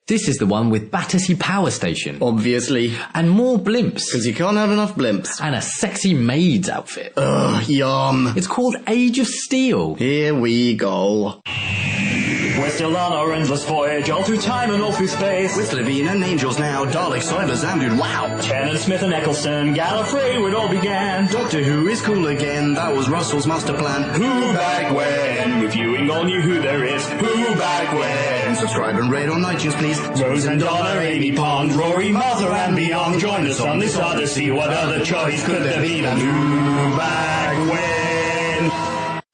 This is the one with Battersea Power Station. Obviously. And more blimps. Because you can't have enough blimps. And a sexy maid's outfit. Ugh, yum. It's called Age of Steel. Here we go. We're still on our endless voyage, all through time and all through space. With Levine and Angels now, Daleks, Cybers, and dude, wow. Tennant, Smith and Eccleston, Gallifrey, where it all began. Doctor Who is cool again, that was Russell's master plan. Who back when? Reviewing all new Who there is. Who back when? Subscribe and rate on iTunes, please. Rose and Donna, Amy Pond, Rory, Mother and beyond. Join us on this odyssey, what other choice could there be than Who back when?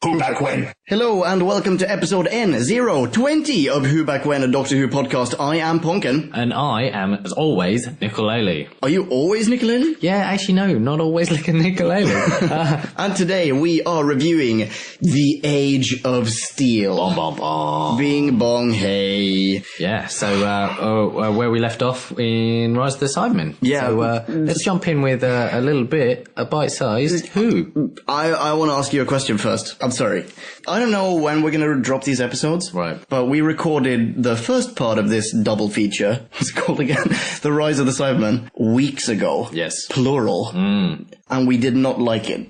Who back when? Hello and welcome to episode N020 of Who Back When, a Doctor Who podcast. I am Ponkin. And I am, as always, Nicolele. Are you always Nicolele? Yeah, actually no, not always like a Nicolele. And today we are reviewing The Age of Steel. Bom, bom, bom. Bing bong hey. Yeah, so where we left off in Rise of the Cybermen. Yeah. So let's jump in with a little bit, a bite-sized Who. I want to ask you a question first. I'm sorry. I don't know when we're going to drop these episodes. Right. But we recorded the first part of this double feature. What's it called again? The Rise of the Cybermen. Weeks ago. Yes. Plural. And we did not like it.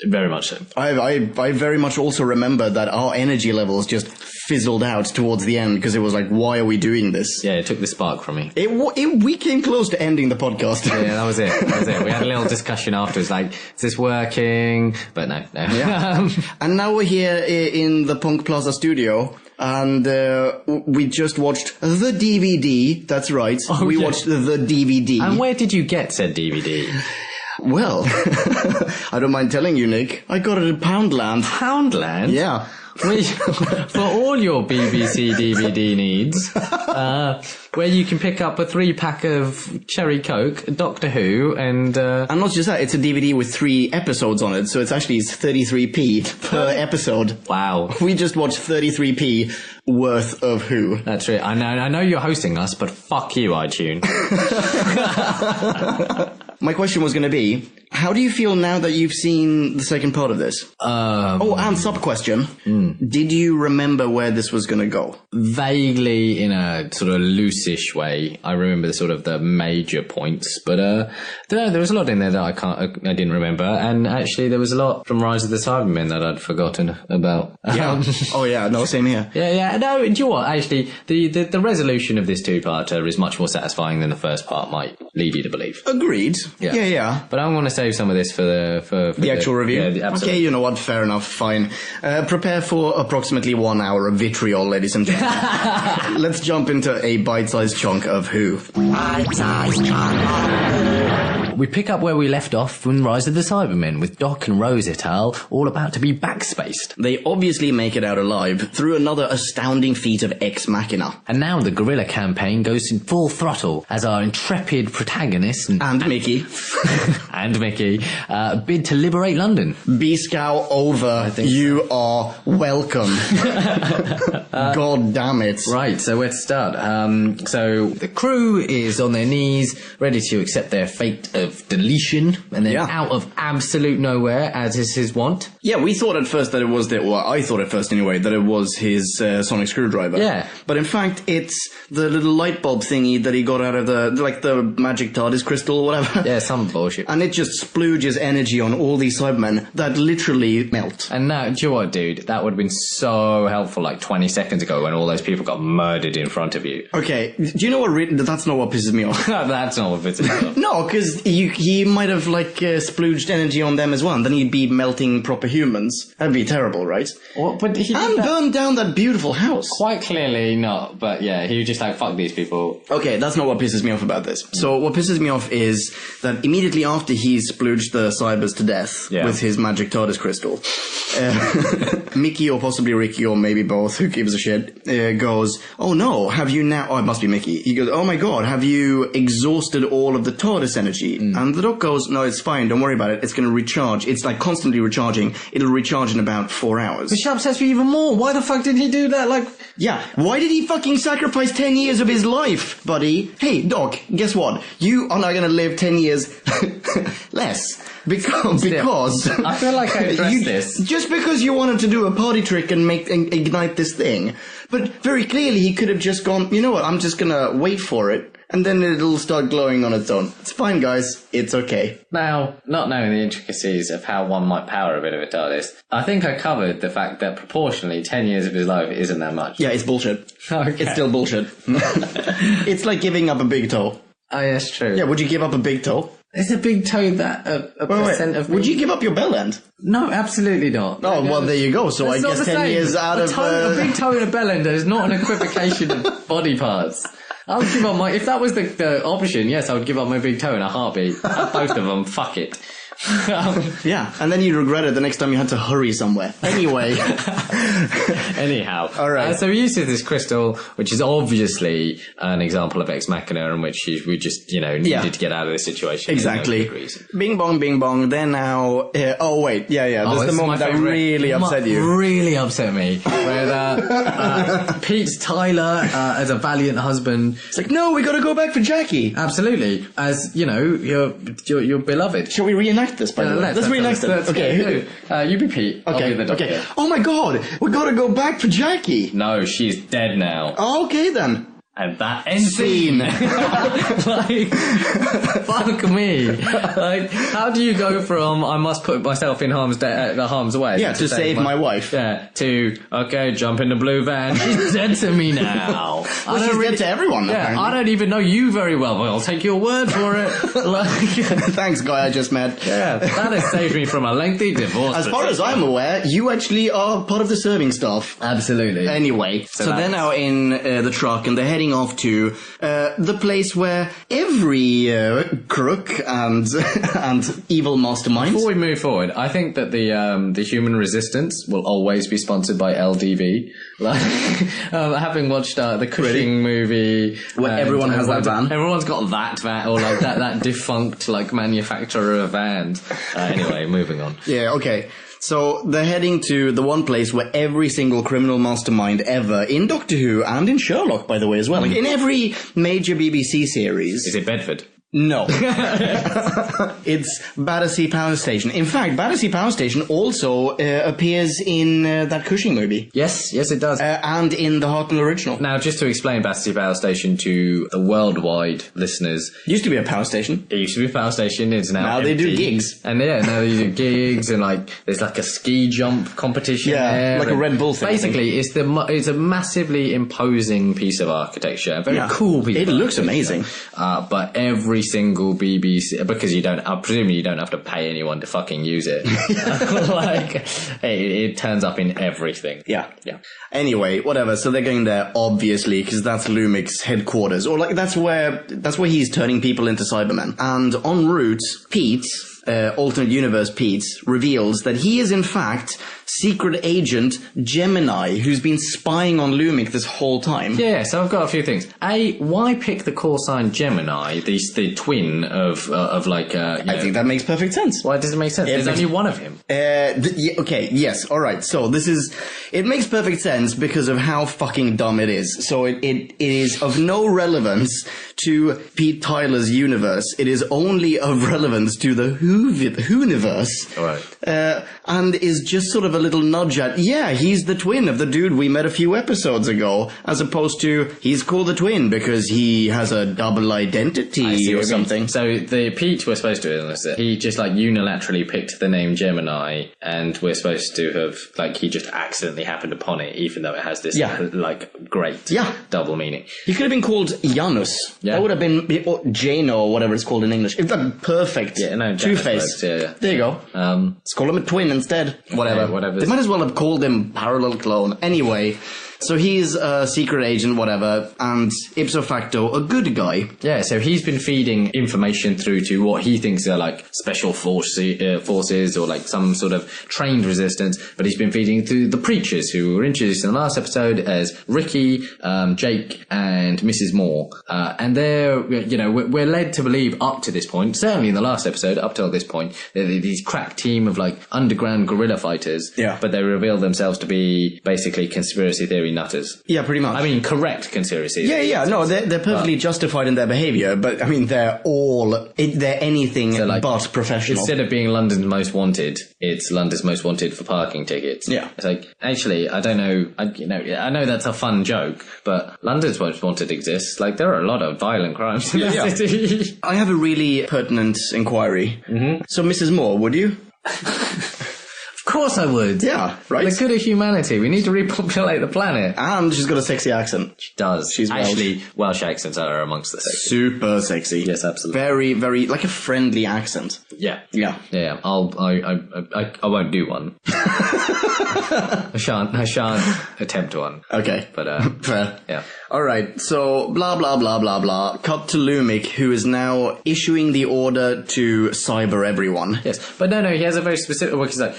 Very much so. I very much also remember that our energy levels just fizzled out towards the end because it was like, why are we doing this? Yeah, it took the spark from me. We came close to ending the podcast. Yeah, that was it. We had a little discussion afterwards, like, is this working? But no. Yeah. And now we're here in the Punk Plaza studio. And we just watched the DVD. That's right. Oh, we yeah. watched the DVD. And where did you get said DVD? Well, I don't mind telling you, Nick. I got it at Poundland. Poundland? Yeah. For all your BBC DVD needs, where you can pick up a 3-pack of Cherry Coke, Doctor Who, and not just that, it's a DVD with 3 episodes on it, so it's actually 33p per episode. Wow. We just watched 33p worth of Who. That's right. I know you're hosting us, but fuck you, iTunes. My question was going to be, how do you feel now that you've seen the second part of this? And sub-question. Did you remember where this was going to go? Vaguely, in a sort of loose-ish way, I remember the major points, but there was a lot in there that I didn't remember, and actually there was a lot from Rise of the Cybermen that I'd forgotten about. Yeah. Oh yeah, no, same here. Yeah. No, do you know what? Actually, the resolution of this 2-parter is much more satisfying than the first part might lead you to believe. Agreed. Yeah. Yeah. But I want to save some of this for the actual review? Yeah, absolutely. Okay, you know what? Fair enough. Fine. Prepare for approximately 1 hour of vitriol, ladies and gentlemen. Let's jump into a bite-sized chunk of Who. Bite-sized chunk. We pick up where we left off from Rise of the Cybermen, with Doc and Rose et al. All about to be backspaced. They obviously make it out alive through another astounding feat of ex machina. And now the guerrilla campaign goes in full throttle as our intrepid protagonists and Mickey and Mickey bid to liberate London. B-Scow over. You are welcome. God damn it. Right, so where to start? So the crew is on their knees, ready to accept their fate of deletion, and then out of absolute nowhere, as is his wont. Yeah, we thought at first that it was I thought at first anyway, that it was his sonic screwdriver. Yeah. But in fact, it's the little light bulb thingy that he got out of the magic TARDIS crystal or whatever. Yeah, some bullshit. And it just splooges energy on all these Cybermen that literally melt. And now, do you know what, dude? That would have been so helpful like 20 seconds ago when all those people got murdered in front of you. Okay, do you know what that's not what pisses me off. That's not what pisses me off. No, because he might have splooged energy on them as well, and then he'd be melting proper humans. That'd be terrible, right? But and burn down that beautiful house. Quite clearly not, but yeah, he was just like, fuck these people. Okay, that's not what pisses me off about this. So what pisses me off is that immediately after he splooged the cybers to death with his magic TARDIS crystal, Mickey or possibly Ricky or maybe both, who gives a shit, goes, oh no, have you now... Oh, it must be Mickey. He goes, oh my god, have you exhausted all of the TARDIS energy? And the doc goes, no, it's fine, don't worry about it. It's going to recharge. It's like constantly recharging. It'll recharge in about 4 hours. Which upsets me even more. Why the fuck did he do that? Like, yeah, why did he fucking sacrifice 10 years of his life, buddy? Hey, Doc, guess what? You are now going to live 10 years less. Because I feel like I addressed this. Just because you wanted to do a party trick and ignite this thing. But very clearly he could have just gone, you know what, I'm just going to wait for it. And then it'll start glowing on its own. It's fine, guys. It's okay. Now, not knowing the intricacies of how one might power a bit of a TARDIS, I think I covered the fact that proportionally 10 years of his life isn't that much. Yeah, it's bullshit. Okay. It's still bullshit. It's like giving up a big toe. Oh, yeah, that's true. Yeah, would you give up a big toe? Is a big toe that a percent of me? Would you give up your bell end? No, absolutely not. Oh, well, there you go. So That's I guess 10 years out of... A big toe and a bell ender is not an equivocation of body parts. I would give up if that was the option, yes, I would give up my big toe in a heartbeat. Have both of them, fuck it. Yeah, and then you'd regret it the next time you had to hurry somewhere. Anyway. Anyhow. All right. So we used this crystal, which is obviously an example of Ex Machina in which we just, needed to get out of this situation. Exactly. No good reason. Bing bong, they're now... oh, wait, yeah, this is the moment that really upset you. Really upset me. Where Pete Tyler, as a valiant husband... It's like, no, we gotta go back for Jackie. Absolutely. As, your beloved. Shall we reenact this, by the way? Let's reenact it. Okay. You be Pete. Okay. I'll be the doctor. Okay. Oh my god, we gotta go back for Jackie. No, she's dead now. Oh, okay then. And that ends scene. Like, fuck me. Like, how do you go from I must put myself in harm's way? Yeah, to save my wife. Yeah, to, okay, jump in the blue van. She's dead to me now. Well, she's dead to everyone, apparently. I don't even know you very well, but I'll take your word for it. Like, thanks, guy I just met. Yeah, that has saved me from a lengthy divorce. As far as I'm aware, you actually are part of the serving staff. Absolutely. Anyway, so they're now in the truck and they're heading off to the place where every crook and evil mastermind. Before we move forward, I think that the human resistance will always be sponsored by LDV. Like, having watched the Cushing movie, where everyone has that van. Everyone's got that van, or like that defunct like manufacturer of vans. Anyway, moving on. Yeah. Okay. So they're heading to the one place where every single criminal mastermind ever, in Doctor Who and in Sherlock, by the way, as well, like in every major BBC series. Is it Bedford? No. It's Battersea Power Station. In fact, Battersea Power Station also appears in that Cushing movie. Yes, it does. And in the Hartnell original. Now, just to explain Battersea Power Station to the worldwide listeners. Used to be a power station. It used to be a power station. It's now empty. They do gigs. And now they do gigs and like there's like a ski jump competition. Yeah, like a Red Bull thing. Basically, it's a massively imposing piece of architecture. A very cool piece. It looks amazing. But every single BBC, because I presume you don't have to pay anyone to fucking use it. Like, it turns up in everything. Yeah. Anyway, whatever. So they're going there, obviously, because that's Lumic's headquarters, or like that's where he's turning people into Cybermen. And en route, Pete, alternate universe Pete, reveals that he is in fact secret agent Gemini, who's been spying on Lumic this whole time. Yeah, so I've got a few things. A, why pick the call sign Gemini, the twin of like... I think that makes perfect sense. Why does it make sense? There's only one of him. Okay, yes, alright. So it makes perfect sense because of how fucking dumb it is. So it is of no relevance to Pete Tyler's universe. It is only of relevance to the Who-universe. Alright. And is just sort of a little nudge at, yeah, he's the twin of the dude we met a few episodes ago, as opposed to, he's called the twin because he has a double identity or something. So the Pete we're supposed to illness it. He just like unilaterally picked the name Gemini, and we're supposed to have, like, he just accidentally happened upon it, even though it has this, like, great double meaning. He could have been called Janus. Yeah. That would have been, or Jano, or whatever it's called in English. It's like perfect. Yeah, no, Two-Face. Yeah. There you go. Let's call him a twin instead. Whatever. Whatever. They might as well have called him Parallel Clone. Anyway, So he's a secret agent, whatever, and ipso facto, a good guy. Yeah, so he's been feeding information through to what he thinks are like special forces or like some sort of trained resistance, but he's been feeding through the preachers who were introduced in the last episode as Ricky, Jake, and Mrs. Moore. And they're, we're led to believe up to this point, certainly in the last episode, up till this point, they're these crack team of like underground guerrilla fighters. Yeah. But they reveal themselves to be basically conspiracy theory nutters. Yeah, pretty much. I mean, correct conspiracy. Yeah. No, they're perfectly justified in their behaviour, but I mean, they're anything but professional. Instead of being London's most wanted, it's London's most wanted for parking tickets. Yeah. It's like, actually, I don't know, I know that's a fun joke, but London's most wanted exists. Like, there are a lot of violent crimes in the city. I have a really pertinent inquiry. Mm-hmm. So, Mrs. Moore, would you? Of course I would. Yeah, right. The good of humanity. We need to repopulate the planet. And she's got a sexy accent. She does. She's actually Welsh accents are amongst the sexy. Super sexy. Yes, absolutely. Very, very like a friendly accent. Yeah. Yeah. I won't do one. I shan't attempt one. Okay. But fair. Yeah. All right. So blah blah blah blah blah. Cut to Lumik, who is now issuing the order to cyber everyone. Yes, but no, he has a very specific. He's like,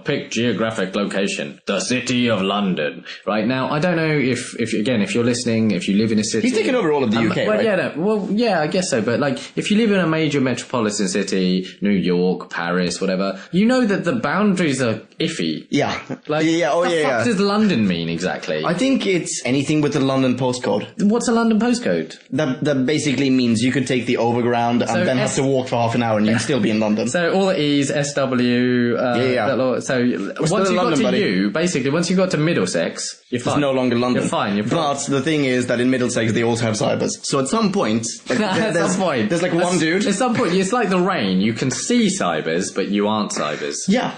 pick geographic location, the city of London. Right now, I don't know if you're listening, if you live in a city, he's taken over all of the UK. Well, right? I guess so. But like, if you live in a major metropolitan city, New York, Paris, whatever, you know that the boundaries are iffy. Yeah. Like, what the fuck does London mean exactly? I think it's anything with the London postcode. What's a London postcode? That basically means you could take the overground and then have to walk for half an hour and you'd still be in London. So all the E's, SW, so once you got to U, basically, once you got to Middlesex, you're fine. It's no longer London. You're fine. But the thing is that in Middlesex they also have cybers. So at some point, there's like one dude. At some point, it's like the rain. You can see cybers, but you aren't cybers. Yeah.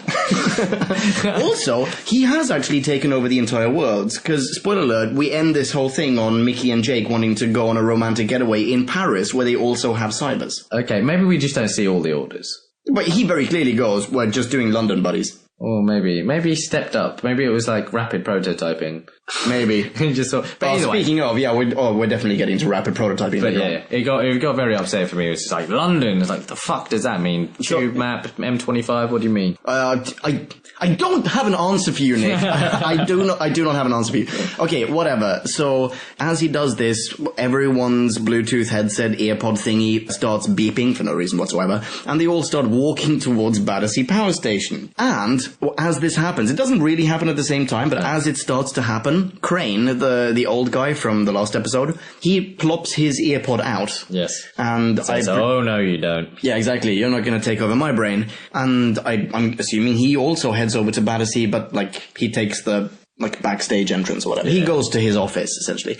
Also, he has actually taken over the entire world, because, spoiler alert, we end this whole thing on Mickey and Jake wanting to go on a romantic getaway in Paris, where they also have cybers. Okay, maybe we just don't see all the orders. But he very clearly goes, we're just doing London, buddies. Or maybe he stepped up. Maybe it was like rapid prototyping. Maybe. Just but speaking of, we're definitely getting to rapid prototyping. But it got very upset for me. It was just like, London. It's like, the fuck does that mean? Tube map, M25, what do you mean? I don't have an answer for you, Nick. I do not have an answer for you. Okay, whatever. So, as he does this, everyone's Bluetooth headset earpod thingy starts beeping for no reason whatsoever, and they all start walking towards Battersea Power Station. And, as this happens, it doesn't really happen at the same time, but as it starts to happen, Crane, the old guy from the last episode, he plops his earpod out. Yes. And says, oh, no, you don't. Yeah, exactly. You're not going to take over my brain. And I'm assuming he also heads over to Battersea, but, like, he takes the, like, backstage entrance or whatever. Yeah. He goes to his office, essentially.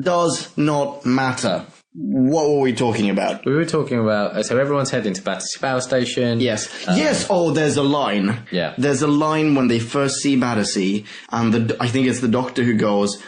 Does not matter. What were we talking about? We were talking about, so everyone's heading to Battersea Power Station. Yes. There's a line. Yeah. There's a line when they first see Battersea, and I think it's the doctor who goes,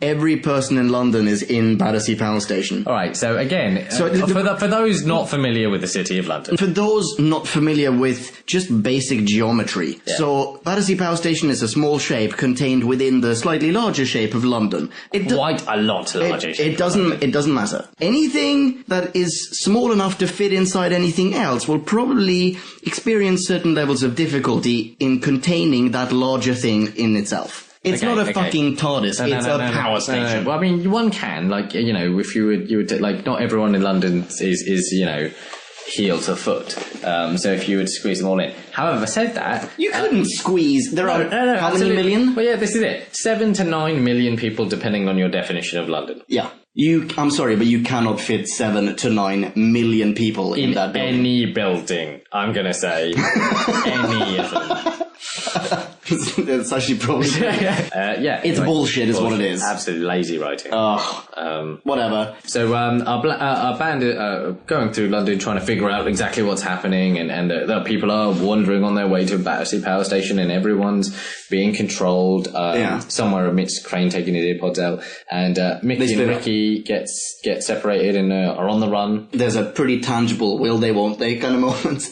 every person in London is in Battersea Power Station. Alright, so again, for those not familiar with the City of London. For those not familiar with just basic geometry. Yeah. So, Battersea Power Station is a small shape contained within the slightly larger shape of London. Quite a lot larger shape. It doesn't matter. Anything that is small enough to fit inside anything else will probably experience certain levels of difficulty in containing that larger thing in itself. It's not a fucking TARDIS. It's a power station. Well, I mean, one can, like, if you would, like, not everyone in London is heel to foot. So if you would squeeze them all in. However, said that... You couldn't squeeze... There are how many million? Well, yeah, this is it. 7 to 9 million people, depending on your definition of London. Yeah. I'm sorry, but you cannot fit 7 to 9 million people in that building. Any building, I'm going to say. Any of them. It's actually probably... It's bullshit is what it is. Absolutely lazy writing. Whatever. So our band are going through London trying to figure out exactly what's happening, and the people are wandering on their way to Battersea Power Station, and everyone's being controlled somewhere amidst Crane taking his earpods out, and Mickey and Ricky get separated and are on the run. There's a pretty tangible will they won't they kind of moment.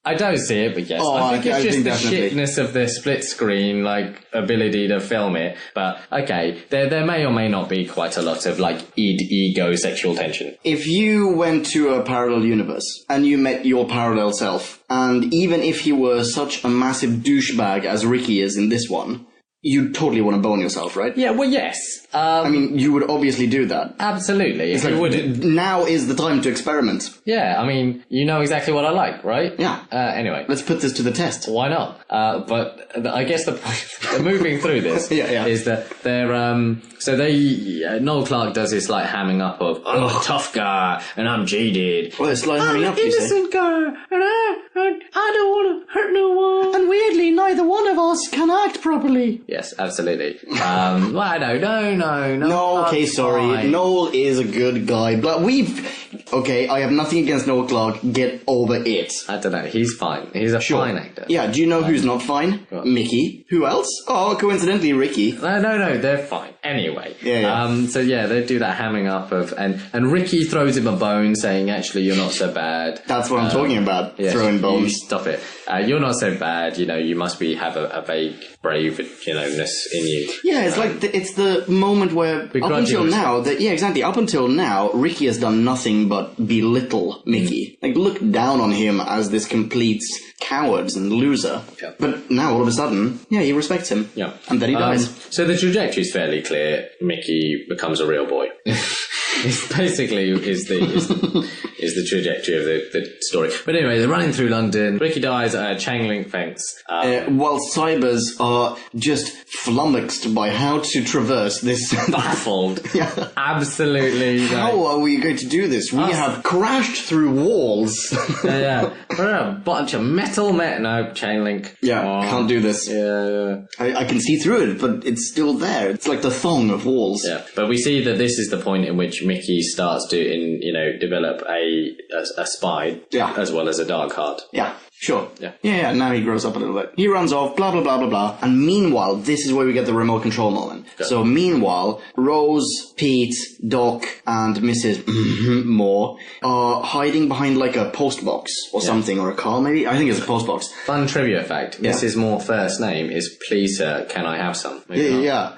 I don't see it, but yes. Oh, I think it's I just think the definitely. shitness of the split screen, like, ability to film it. But, okay, there may or may not be quite a lot of, like, ego sexual tension. If you went to a parallel universe and you met your parallel self, and even if he were such a massive douchebag as Ricky is in this one, you'd totally want to bone yourself, right? Yeah, well, yes. I mean, you would obviously do that. Absolutely. If Like, you would, now is the time to experiment. yeah, I mean, you know exactly what I like, right? Yeah. Anyway. Let's put this to the test. Why not? But I guess the point, moving through this, Yeah. is that they're, so Noel Clarke does this, like, hamming up of, I'm a tough guy, and I'm jaded. Well, it's like hurry up, you say. innocent guy, and I don't want to hurt no one. And weirdly, neither one of us can act properly. Yes, absolutely. Well, I don't, no. No, okay, that's sorry. fine. Noel is a good guy, but okay, I have nothing against Noel Clarke. Get over it. I don't know, he's fine. He's a fine actor. Yeah, do you know who's not fine? What? Mickey. Who else? Oh, coincidentally, Ricky. No, they're fine. Anyway. Yeah. So yeah, they do that hamming up of, and Ricky throws him a bone saying, actually, you're not so bad. That's what I'm talking about, Yes, throwing you bones. stop it. You're not so bad, you must have a vague brave-ness in you. Yeah, it's like it's the moment where up until now, up until now, Ricky has done nothing but belittle Mickey. Like, look down on him as this complete coward and loser. Yeah. But now, all of a sudden, he respects him. Yeah. And then he dies. So the trajectory is fairly clear. Mickey becomes a real boy. It's basically is the trajectory of the story. But anyway, they're running through London. Ricky dies at a chain link fence. While cybers are just flummoxed by how to traverse this. Baffled. Yeah. Absolutely. How are we going to do this? We have crashed through walls. Yeah. We're a bunch of metal. No, chain link. Yeah, can't do this. Yeah. I can see through it, but it's still there. It's like the thong of walls. Yeah, but we see that this is the point in which Mickey starts to, develop a spine, as well as a dark heart. Yeah, sure. Yeah. Now he grows up a little bit. He runs off, blah, blah, blah, blah, blah. And meanwhile, this is where we get the remote control moment. Good. So meanwhile, Rose, Pete, Doc, and Mrs. Moore are hiding behind like a post box or something, or a car maybe. I think it's a post box. Fun trivia fact, Mrs. Moore's first name is Please Sir, Can I Have Some? Yeah.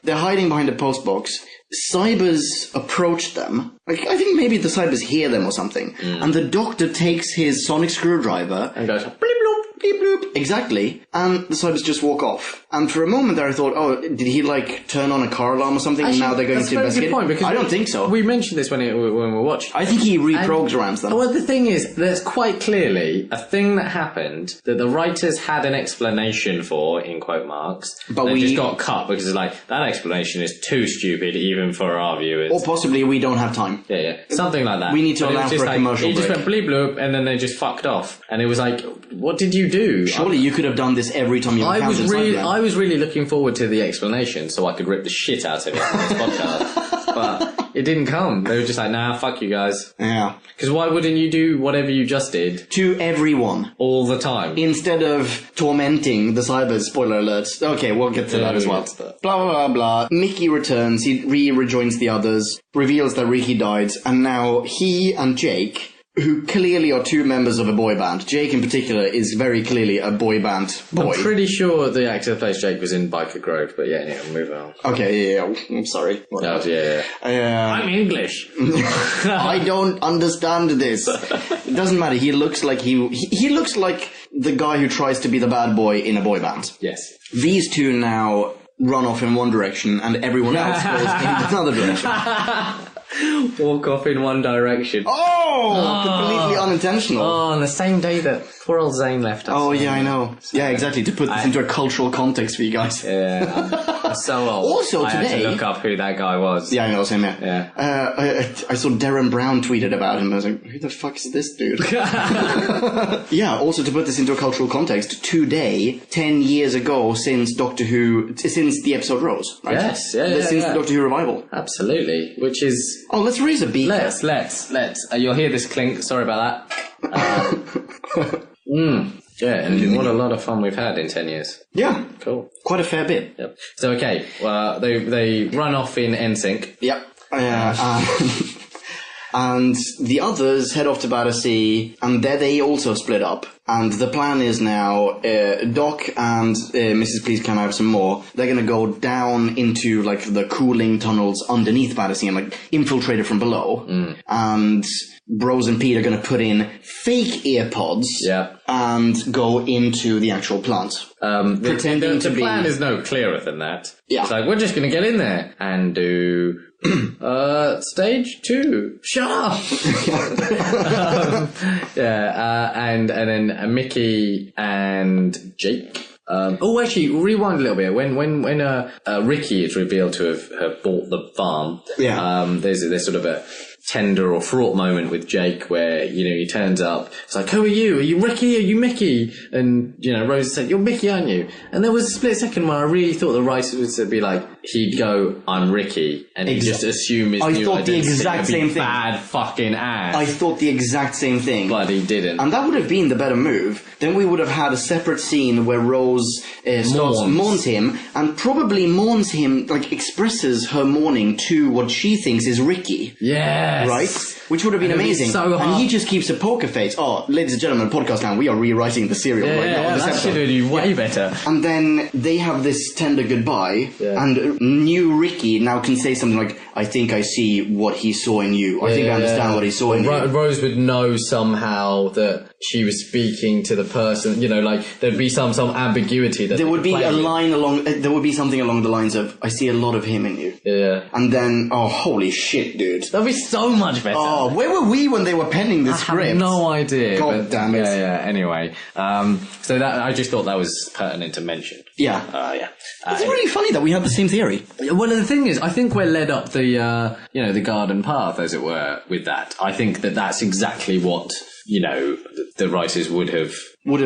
They're hiding behind a post box. Cybers approach them. Like, I think maybe the cybers hear them or something. And the doctor takes his sonic screwdriver And goes, bleep bloop, bleep bloop. Exactly. And the cybers just walk off. And for a moment there I thought, oh, did he like turn on a car alarm or something? And now they're going to investigate? Point, because I don't think so. We mentioned this when we were watching. I think he reprograms them. Well, the thing is, there's quite clearly a thing that happened that the writers had an explanation for, in quote marks, but we we just got cut because it's like, that explanation is too stupid even for our viewers. Or possibly we don't have time. Yeah. Something like that. We need to But it allow was just for a commercial He just break. went bleep bloop and then they just fucked off. And it was like, what did you do? Surely you could have done this every time you encountered Cyberman. I was really looking forward to the explanation so I could rip the shit out of it on this podcast. But it didn't come. They were just like, nah, fuck you guys. Yeah. Because why wouldn't you do whatever you just did? To everyone. All the time. Instead of tormenting the cybers, spoiler alert. Okay, we'll get to that as well. Blah, blah, blah, blah. Mickey returns, he rejoins the others, reveals that Ricky died, and now he and Jake, who clearly are two members of a boy band. Jake in particular is very clearly a boy band boy. I'm pretty sure the actor that plays Jake was in Biker Grove, but yeah, move on. Okay, yeah. I'm sorry. Whatever. Yeah. I'm English. I don't understand this. It doesn't matter. He looks like he looks like the guy who tries to be the bad boy in a boy band. Yes. These two now run off in one direction and everyone else goes in another direction. Walk off in one direction. Completely unintentional. Oh, on the same day that poor old Zane left us. Oh, yeah, I know. Yeah, exactly. To put this into a cultural context for you guys. Yeah, I'm so old. Also I had today- to look up who that guy was. Yeah, I know, same here. Yeah. I saw Darren Brown tweeted about him. I was like, who the fuck is this dude? Yeah, also to put this into a cultural context, today, 10 years ago since since the episode Rose, right? Yes, Since the Doctor Who revival. Absolutely. Which is... Oh, let's raise a beaker. Let's. You'll hear this clink. Sorry about that. Yeah, and what a lot of fun we've had in 10 years. Yeah. Cool. Quite a fair bit. Yep. So, okay, well, they run off in NSYNC. Yep. And the others head off to Battersea, and there they also split up. And the plan is now, Doc and Mrs. Please Can I Have Some More, they're gonna go down into, like, the cooling tunnels underneath Battersea and, like, infiltrate it from below. And Bros and Pete are gonna put in fake earpods and go into the actual plant. Pretending to be... The plan is no clearer than that. Yeah. It's like, we're just gonna get in there and do... stage 2. Shut up! And then Mickey and Jake. Actually, rewind a little bit. When Ricky is revealed to have bought the farm, there's sort of a tender or fraught moment with Jake where, he turns up. It's like, who are you? Are you Ricky? Are you Mickey? And, Rose said, you're Mickey, aren't you? And there was a split second where I really thought the writer would be like, he'd go, I'm Ricky, and he'd just assume his new thought the exact same thing. Bad fucking ass. I thought the exact same thing. But he didn't. And that would have been the better move. Then we would have had a separate scene where Rose mourns him, and probably mourns him, like, expresses her mourning to what she thinks is Ricky. Yes. Right? Which would have been amazing. So hard. And he just keeps a poker face. Oh, ladies and gentlemen, podcast now, we are rewriting the serial right now. That should have been way better. And then they have this tender goodbye, and new Ricky now can say something like, I think I see what he saw in you. I think I understand what he saw in you. Rose would know somehow that she was speaking to the person, like, there'd be some ambiguity. That there would be a line there would be something along the lines of, I see a lot of him in you. Yeah. And then, oh, holy shit, dude. That'd be so much better. Oh, where were we when they were penning the script? I have no idea. God damn it. Yeah, anyway. So that, I just thought that was pertinent to mention. Yeah. It's really funny that we have the same theory. Well, the thing is, I think we're led up the garden path, as it were, with that. I think that's exactly what, the writers would have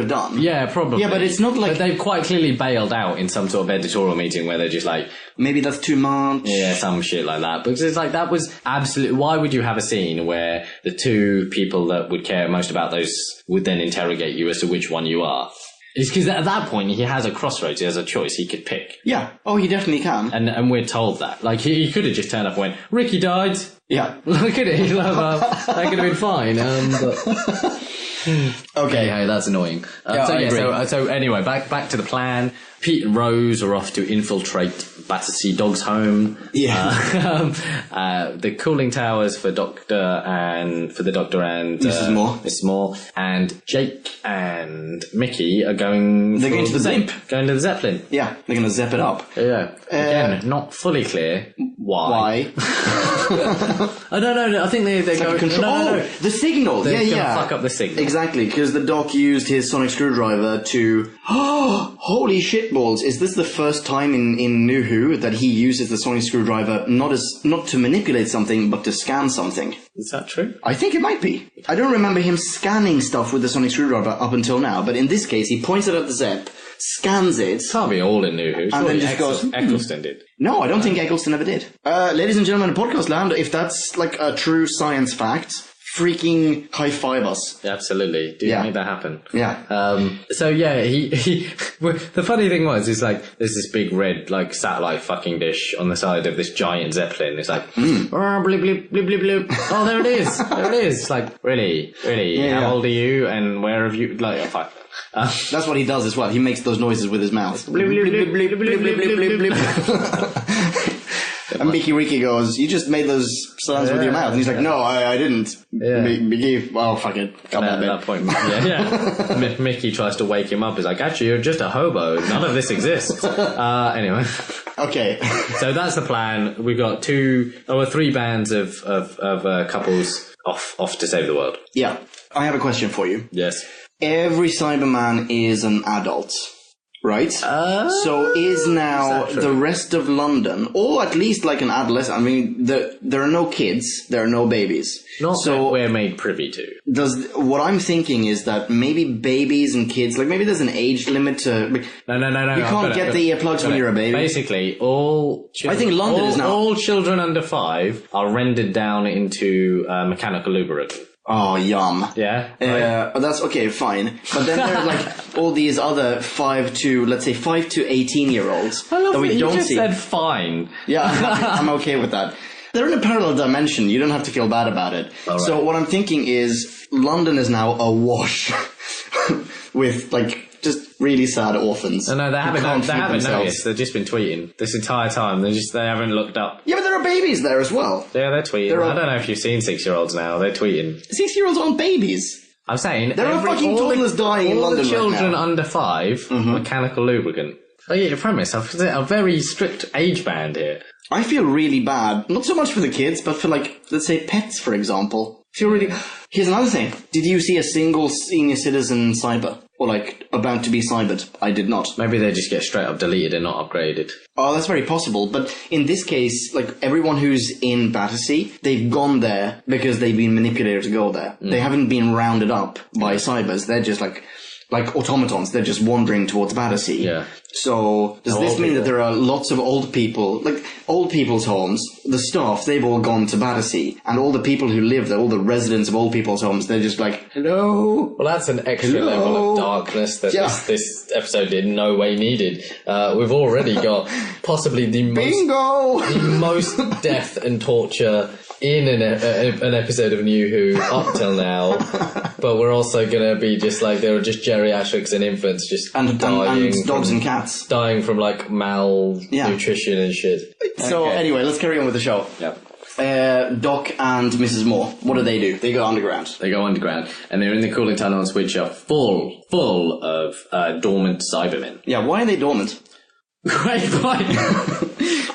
done. Yeah, probably. Yeah, but it's not like... But they've quite clearly bailed out in some sort of editorial meeting where they're just like... Maybe that's too much. Yeah, some shit like that. Because it's like, that was absolutely... Why would you have a scene where the two people that would care most about those would then interrogate you as to which one you are? It's because at that point he has a crossroads, he has a choice, he could pick. Yeah. Oh, he definitely can. And we're told that. Like, he could have just turned up and went, Ricky died. Yeah. Look at it. That could have been fine. But... Okay. Hey, that's annoying. I agree. So anyway, back to the plan. Pete and Rose are off to infiltrate Battersea Dog's home. Yeah. The cooling towers for the Doctor and Mrs. Moore. And Jake and Mickey are going... They're going to the Zepp. Going to the Zeppelin. Yeah, they're going to zap it up. Yeah. Again, not fully clear why. No. I think they're going... Control. No. The signal. They're going to fuck up the signal. Exactly, because the Doc used his sonic screwdriver to... Holy shitballs. Is this the first time in New Who that he uses the sonic screwdriver not to manipulate something, but to scan something? Is that true? I think it might be. I don't remember him scanning stuff with the sonic screwdriver up until now, but in this case, he points it at the Zepp, scans it... Can't be all in New Who. And then just goes... Eccleston did. No, I don't think Eccleston ever did. Ladies and gentlemen of podcast land, if that's like a true science fact... freaking high-five us. Absolutely. Make that happen. Yeah. So yeah, he the funny thing is like, there's this big red, like, satellite fucking dish on the side of this giant Zeppelin. It's like, blip, blip, blip, blip, blip. Oh, there it is. There it is. It's like, really? Yeah. How old are you? And where have you, like, oh, fuck. That's what he does as well. He makes those noises with his mouth. Blip, blip, blip, blip, blip, blip, blip, blip, blip. And Mickey Ricky goes, you just made those sounds with your mouth. And he's like, no, I didn't. Yeah. Mickey, well, fuck it. At that point, Mickey tries to wake him up. He's like, actually, you're just a hobo. None of this exists. Anyway. Okay. So that's the plan. We've got three bands of couples off to save the world. Yeah. I have a question for you. Yes. Every Cyberman is an adult. Right? So is now the rest of London, or at least like an adolescent, I mean, there are no kids, there are no babies. Not so we're made privy to. What I'm thinking is that maybe babies and kids, like maybe there's an age limit to... No. You can't get the earplugs when you're a baby. Basically, all children... I think London is now... All children under 5 are rendered down into mechanical lubricant. Oh, yum. Yeah? Right. That's okay, fine. But then there's like all these other 5 to 18-year-olds I love that we that don't you just see. said fine. Yeah, I'm okay with that. They're in a parallel dimension. You don't have to feel bad about it. All right. So what I'm thinking is London is now awash with, like, just really sad orphans. No, they haven't themselves. noticed. They've just been tweeting this entire time. They haven't looked up. Yeah, but there are babies there as well. Yeah, they're tweeting. I don't know if you've seen 6-year-olds now. They're tweeting. 6-year-olds aren't babies. I'm saying there are fucking toddlers dying in London all the children right now. under 5, mechanical lubricant. I get your premise. I've a very strict age band here. I feel really bad. Not so much for the kids, but for, like, let's say pets, for example. I feel really... Here's another thing. Did you see a single senior citizen cyber? Or, like, about to be cybered? I did not. Maybe they just get straight up deleted and not upgraded. Oh, that's very possible. But in this case, like, everyone who's in Battersea, they've gone there because they've been manipulated to go there. They haven't been rounded up by cybers. They're just, like automatons. They're just wandering towards Battersea. Yeah. So, does this mean that there are lots of old people, like, old people's homes, the staff, they've all gone to Battersea, and all the people who live there, all the residents of old people's homes, they're just like, hello? Well, that's an extra level of darkness that this episode in no way needed. We've already got possibly the most death and torture in an episode of New Who up till now, but we're also going to be just like, there are just geriatrics and infants just dying. And dogs and cats. Dying from, like, malnutrition and shit. So, anyway, let's carry on with the show. Yeah. Doc and Mrs. Moore, what do? They go underground. They go underground, and they're in the cooling tunnels, which are full of dormant Cybermen. Yeah, why are they dormant? Great point.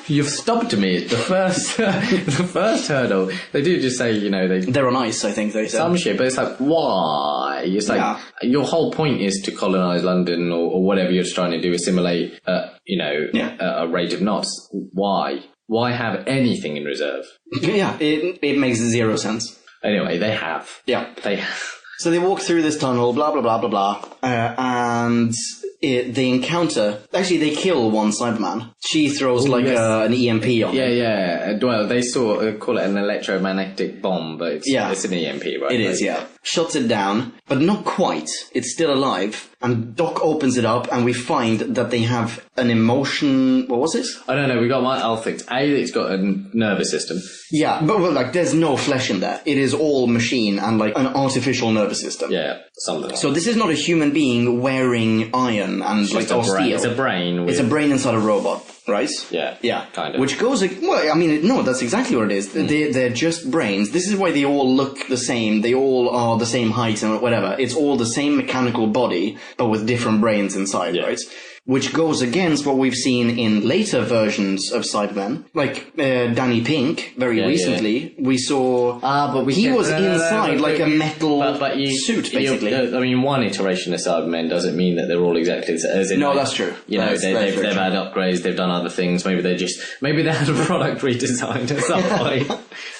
You've stopped me at the first hurdle. They do just say, they're on ice, I think they say. Some shit, but it's like, why? It's like, your whole point is to colonise London or whatever you're trying to do, assimilate, a rate of knots. Why? Why have anything in reserve? Yeah, it makes zero sense. Anyway, they have. Yeah. They have. So they walk through this tunnel, blah, blah, blah, blah, blah, and they encounter... Actually, they kill one Cyberman. She throws, an EMP on him. Yeah. Well, they call it an electromagnetic bomb, but it's an EMP, right? It is, yeah. Shuts it down, but not quite. It's still alive. And Doc opens it up, and we find that they have an emotion... What was it? I don't know. We got one Alphix. It's got a nervous system. Yeah, but there's no flesh in there. It is all machine and, an artificial nervous system. Yeah, something like So this is not a human being wearing iron and, or steel. It's a brain. It's a brain inside a robot, right? Yeah, kind of. Which goes... Well, I mean, no, that's exactly what it is. They're just brains. This is why they all look the same. They all are the same height and whatever. It's all the same mechanical body, but with different brains inside, right? Which goes against what we've seen in later versions of Cybermen. Like, Danny Pink, very recently, we saw... he was inside a metal suit, basically. One iteration of Cybermen doesn't mean that they're all exactly as in... No, that's true. They've had upgrades, they've done other things, maybe they had a product redesigned at some point.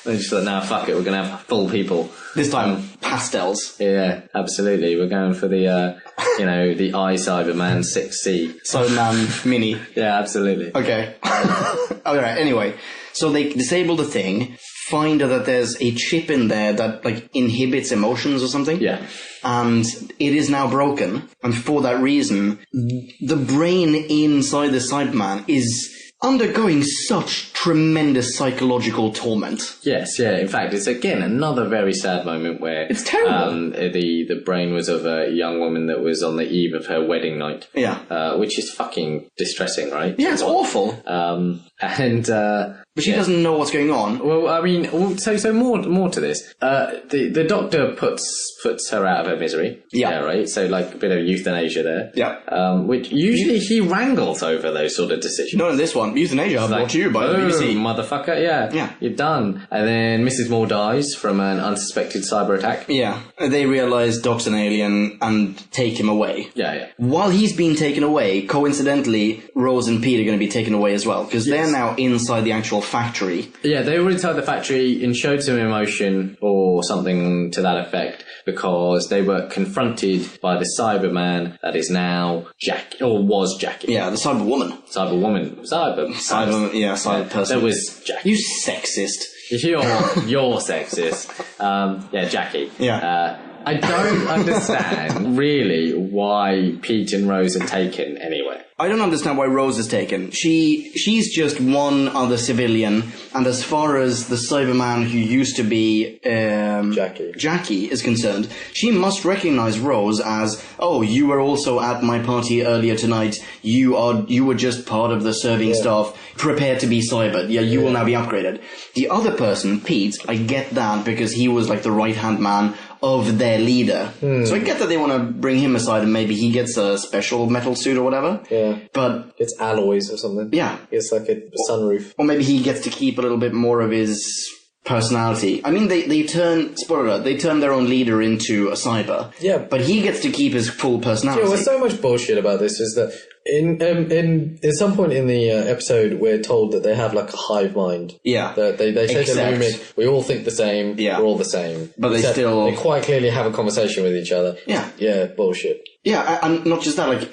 They just thought, nah, fuck it, we're going to have full people. This time, pastels. Yeah, absolutely. We're going for the, the iCyberman 6C. Cyberman Mini. Yeah, absolutely. Okay. Alright, anyway. So they disable the thing, find that there's a chip in there that, inhibits emotions or something. Yeah. And it is now broken. And for that reason, the brain inside the Cyberman is undergoing such tremendous psychological torment. Yes, yeah. In fact, it's again another very sad moment where it's terrible. The brain was of a young woman that was on the eve of her wedding night. Yeah, which is fucking distressing, right? Yeah, it's awful. But she doesn't know what's going on. Well, I mean, so more to this. The doctor puts her out of her misery. Yeah, right. So a bit of euthanasia there. Yeah. Which usually he wrangles over those sort of decisions. Not in this one. Euthanasia brought to you by the BBC. Motherfucker, yeah. You're done. And then Mrs. Moore dies from an unsuspected cyber attack. Yeah. They realise Doc's an alien and take him away. Yeah. While he's being taken away, coincidentally, Rose and Pete are going to be taken away as well, because they're now inside the actual factory. Yeah, they were inside the factory and showed some emotion or something to that effect, because they were confronted by the Cyberman that is now Jackie, or was Jackie. Yeah, the Cyberwoman. Cyber person. That was Jackie. You sexist. You're sexist. Jackie. Yeah. I don't understand really why Pete and Rose are taken anyway. I don't understand why Rose is taken. She's just one other civilian, and as far as the Cyberman who used to be Jackie is concerned, she must recognize Rose as, oh, you were also at my party earlier tonight. You were just part of the serving staff. Prepare to be cybered. Yeah, you will now be upgraded. The other person, Pete, I get that because he was like the right-hand man of their leader. So I get that they want to bring him aside and maybe he gets a special metal suit or whatever. Yeah. But it's alloys or something. Yeah. It's like a sunroof. Or maybe he gets to keep a little bit more of his personality. I mean, they turn their own leader into a cyber. Yeah. But he gets to keep his full personality. Yeah, well, so much bullshit about this is that at some point in the episode, we're told that they have like a hive mind. Yeah. That they say to Lumic, we all think the same. Yeah. We're all the same. But they quite clearly have a conversation with each other. Yeah. Yeah, bullshit. Yeah, and not just that, like,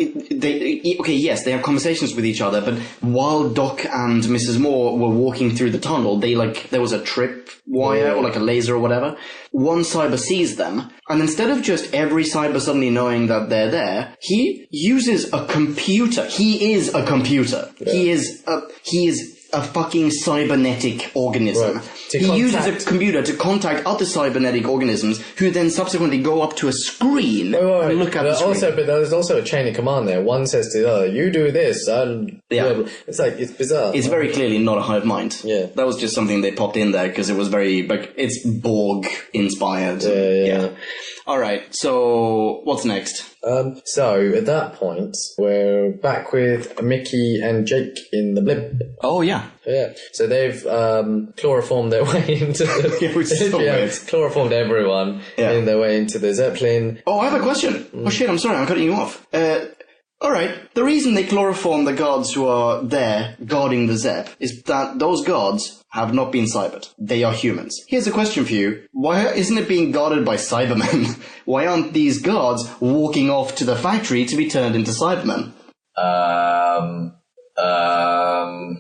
yes, they have conversations with each other, but while Doc and Mrs. Moore were walking through the tunnel, there was a trip wire or like a laser or whatever. One cyber sees them, and instead of just every cyber suddenly knowing that they're there, he uses a computer. He is a computer. Yeah. He is a fucking cybernetic organism. Right. He uses a computer to contact other cybernetic organisms who then subsequently go up to a screen and look at the screen. But there's also a chain of command there. One says to the other, you do this, and it's like, it's bizarre. It's very clearly not a hive mind. Yeah. That was just something they popped in there because it was very, like, it's Borg inspired. Yeah. Alright, so what's next? So at that point, we're back with Mickey and Jake in the blimp. Oh, yeah. Yeah. So they've chloroformed their way into the... chloroformed everyone in their way into the Zeppelin. Oh, I have a question. Oh, shit, I'm sorry, I'm cutting you off. Alright, the reason they chloroform the guards who are there guarding the Zep is that those guards have not been cybered. They are humans. Here's a question for you. Why isn't it being guarded by Cybermen? Why aren't these guards walking off to the factory to be turned into Cybermen?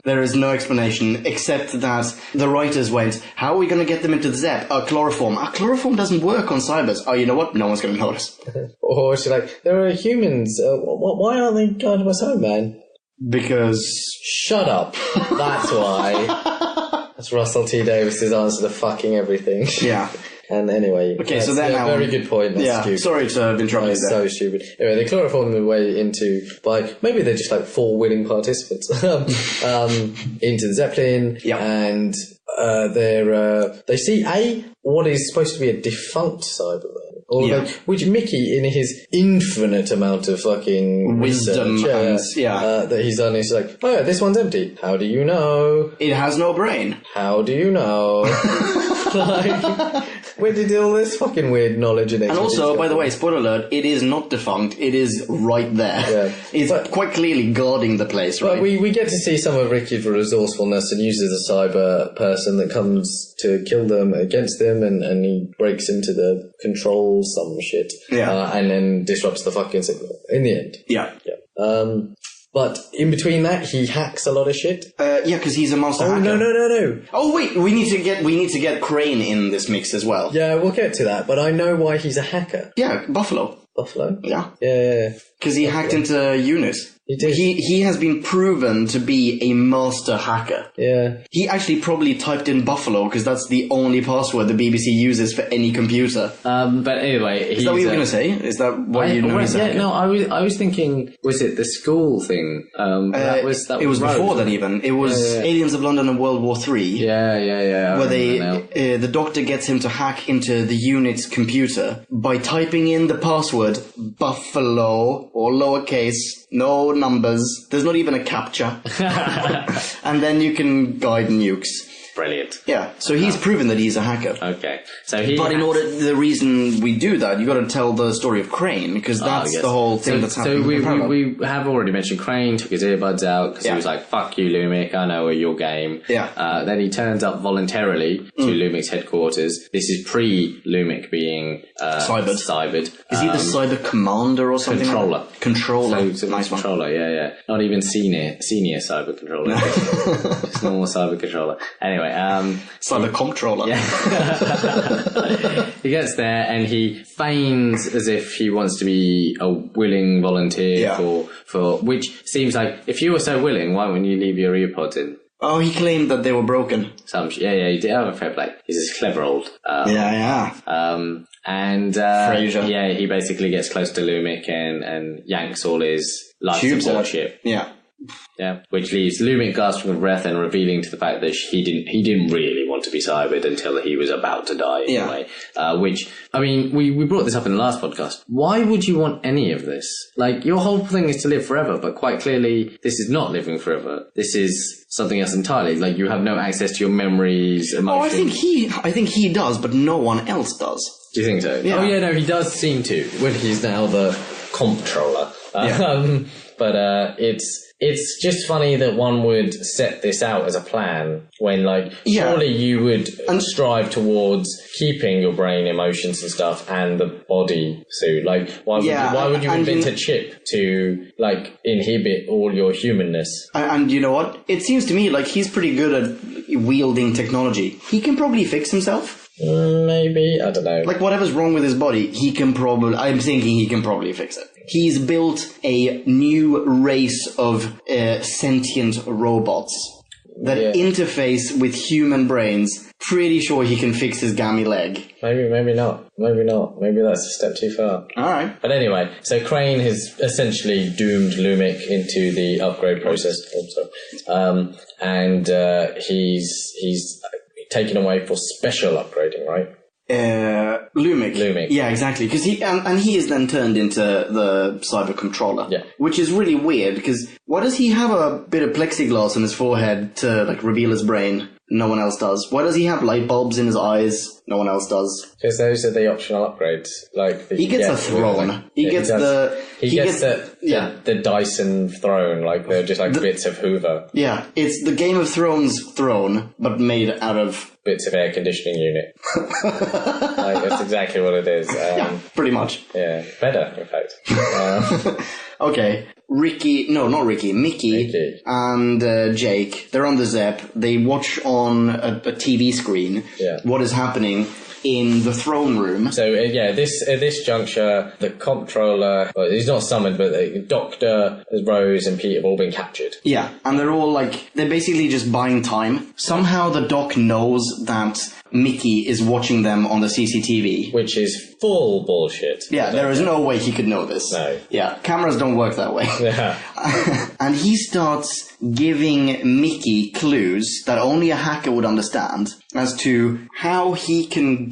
There is no explanation except that the writers went, how are we going to get them into the Zep? Chloroform. Chloroform doesn't work on cybers. Oh, you know what? No one's going to notice. Or she's like, there are humans. Why aren't they guarded by Cybermen? Because... Shut up. That's why. That's Russell T. Davis's answer to fucking everything. Yeah. And anyway, okay, so then now, very good point. That's stupid. Sorry to have interrupted you there. So stupid. Anyway, they chloroform their way maybe they're just like 4 willing participants into the Zeppelin, and they see what is supposed to be a defunct Cyberman. Which Mickey, in his infinite amount of fucking wisdom that he's done, is like, oh yeah, this one's empty. How do you know? It has no brain. How do you know? Like, where did all this fucking weird knowledge and also, by the way, spoiler alert, it is not defunct. It is right there. Yeah. It's quite clearly guarding the place, right? But we get to see some of Ricky's resourcefulness and uses a cyber person that comes to kill them against them, and he breaks into the controls, some shit. Yeah. And then disrupts the fucking signal in the end. Yeah. But in between that, he hacks a lot of shit. Yeah, because he's a monster hacker. No. Oh wait, we need to get Crane in this mix as well. Yeah, we'll get to that. But I know why he's a hacker. Yeah, Buffalo. Yeah. Because he hacked into Eunice. He did. He has been proven to be a master hacker. Yeah. He actually probably typed in Buffalo because that's the only password the BBC uses for any computer. But anyway, is that what you were going to say? Is that why you know he's a hacker? No, I was thinking, was it the school thing? It was before that even. It was Aliens of London and World War III. Yeah. Where the Doctor gets him to hack into the unit's computer by typing in the password Buffalo, or lowercase, no numbers. There's not even a captcha. And then you can guide nukes. Brilliant. Yeah, so he's proven that he's a hacker. Okay. The reason we do that, you got to tell the story of Crane, because that's the whole thing that's happening. So we have already mentioned Crane took his earbuds out because he was like, fuck you, Lumic, I know your game. Yeah. Then he turns up voluntarily to Lumic's headquarters. This is pre-Lumic being cybered. Is he the cyber commander or something? Controller. So nice one. Controller, yeah. Not even senior cyber controller. Just normal cyber controller. Anyway, It's like a comptroller. He gets there and he feigns as if he wants to be a willing volunteer for which seems like, if you were so willing, why wouldn't you leave your earpods in? Oh, he claimed that they were broken. He did have a fair play. He's a clever old. Frasier. He basically gets close to Lumic and yanks all his life support shit. Yeah. Yeah, which leaves Lumic gasping for breath and revealing to the fact that he didn't really want to be cybered until he was about to die anyway. Which, I mean, we brought this up in the last podcast. Why would you want any of this? Like, your whole thing is to live forever, but quite clearly this is not living forever. This is something else entirely. Like, you have no access to your memories, emotions. Oh, I think he does, but no one else does. Do you think so? Yeah. Oh yeah, no, he does seem to, when he's now the comptroller. But it's just funny that one would set this out as a plan when, like, surely you would strive towards keeping your brain, emotions and stuff, and the body suit. Like, why would you invent a chip to, like, inhibit all your humanness? And you know what? It seems to me like he's pretty good at wielding technology. He can probably fix himself. Maybe, I don't know. Like, whatever's wrong with his body, I'm thinking he can probably fix it. He's built a new race of sentient robots that interface with human brains. Pretty sure he can fix his gammy leg. Maybe not. Maybe that's a step too far. Alright. But anyway, so Crane has essentially doomed Lumic into the upgrade process also. He's taken away for special upgrading, right? Lumic. Yeah, exactly. Because he is then turned into the cyber controller. Yeah. Which is really weird, because why does he have a bit of plexiglass on his forehead to, like, reveal his brain? No one else does. Why does he have light bulbs in his eyes? No one else does. Because those are the optional upgrades. Like, he gets a throne. He gets the Dyson throne. Like, they're just like bits of Hoover. Yeah, it's the Game of Thrones throne, but made out of bits of air conditioning unit. Like, that's exactly what it is. Yeah, pretty much. Yeah, better, in fact. Okay, Mickey and Jake, they're on the Zep. They watch on a TV screen what is happening in the throne room. So, at this juncture, the comptroller, he's not summoned, but the Doctor, Rose and Pete have all been captured. Yeah, and they're basically just buying time. Somehow the Doc knows that Mickey is watching them on the CCTV. Which is full bullshit. Yeah, there is no way he could know this. No. Yeah, cameras don't work that way. Yeah. And he starts giving Mickey clues that only a hacker would understand as to how he can